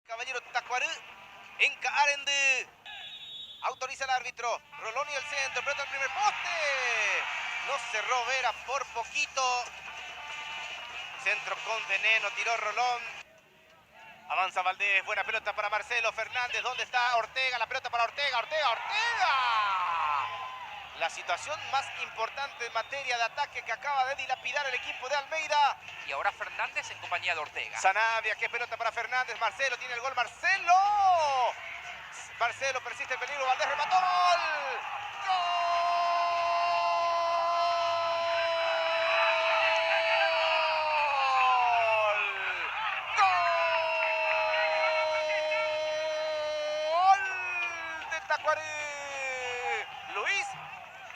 Caballero Tacuarú en Arendí. Autoriza el árbitro. Rolón y el centro. Pelota al primer poste. No cerró Vera por poquito. Centro con veneno. Tiró Rolón. Avanza Valdés. Buena pelota para Marcelo Fernández. ¿Dónde está Ortega? La pelota para Ortega. ¡Ortega! La situación más importante en materia de ataque que acaba de dilapidar el equipo de Almeida. Y ahora Fernández en compañía de Ortega. Sanabria, qué pelota para Fernández. Marcelo tiene el gol. ¡Marcelo! Marcelo persiste el peligro. Valdés remató. ¡Gol! ¡Gol! De Tacuaré. Luis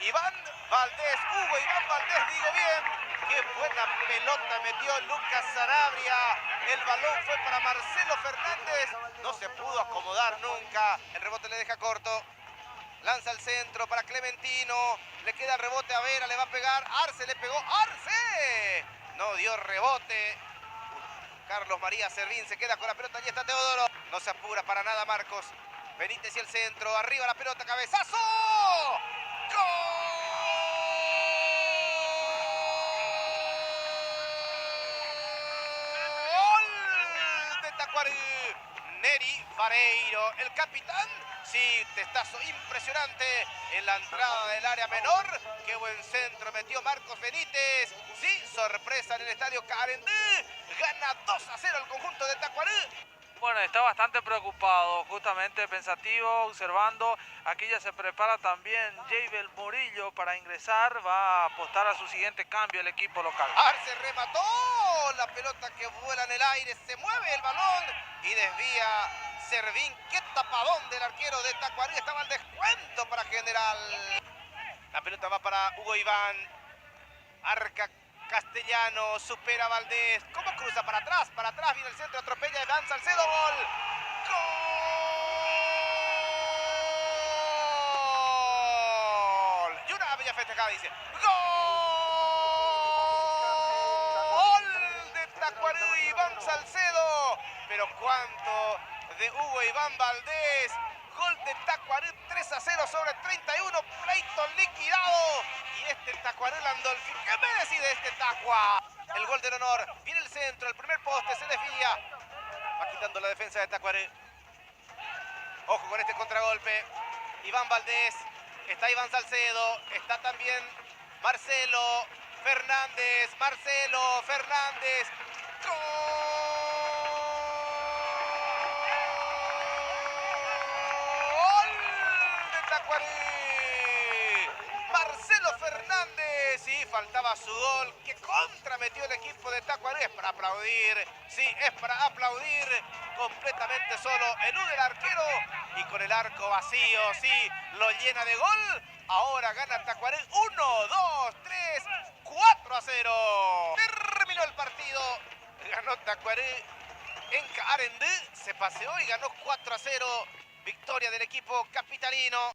Iván Valdés. Hugo Iván Valdés, digo bien. Qué buena pelota metió Lucas Sanabria. El balón fue para Marcelo Fernández. No se pudo acomodar nunca. El rebote le deja corto. Lanza el centro para Clementino. Le queda rebote a Vera. Le va a pegar. Arce le pegó. ¡Arce! No dio rebote. Carlos María Servín se queda con la pelota. Allí está Teodoro. No se apura para nada Marcos. Benítez y el centro. Arriba la pelota. Cabezazo. ¡Gol! Neri Vareiro, el capitán. Sí, testazo impresionante en la entrada del área menor. Qué buen centro metió Marcos Benítez. Sí, sorpresa en el estadio Arendí. Gana 2-0 el conjunto de Tacuaré. Bueno, está bastante preocupado, justamente pensativo, observando. Aquí ya se prepara también Jabel Murillo para ingresar. Va a apostar a su siguiente cambio el equipo local. Arce remató. La pelota que vuela en el aire. Se mueve el balón y desvía Servín. Qué tapadón del arquero de Tacuaré. Estaba al descuento para General. La pelota va para Hugo Iván. Arca Castellano, supera Valdés. ¿Cómo cruza? Para atrás, viene el centro, atropella Iván Salcedo. ¡Gol! ¡Gol! Y una bella festejada, dice. ¡Gol! De Tacuaré, Iván Salcedo. Pero cuánto de Hugo Iván Valdés. Gol de Tacuaré, 3-0 sobre 31. Pleito liquidado. Y este Tacuaré Landolfi. ¿Qué me decís de este Tacua? El gol del honor. Viene el centro, el primer poste, se desvía. Va quitando la defensa de Tacuaré. Ojo con este contragolpe. Iván Valdés. Está Iván Salcedo. Está también Marcelo Fernández. Marcelo Fernández. Marcelo Fernández, sí, faltaba su gol. ¿Qué contra metió el equipo de Tacuaré? Es para aplaudir, sí, es para aplaudir. Completamente solo, elude el arquero y con el arco vacío, sí, lo llena de gol. Ahora gana Tacuaré 1, 2, 3, 4-0. Terminó el partido, ganó Tacuaré en Arendí, se paseó y ganó 4-0. Victoria del equipo capitalino.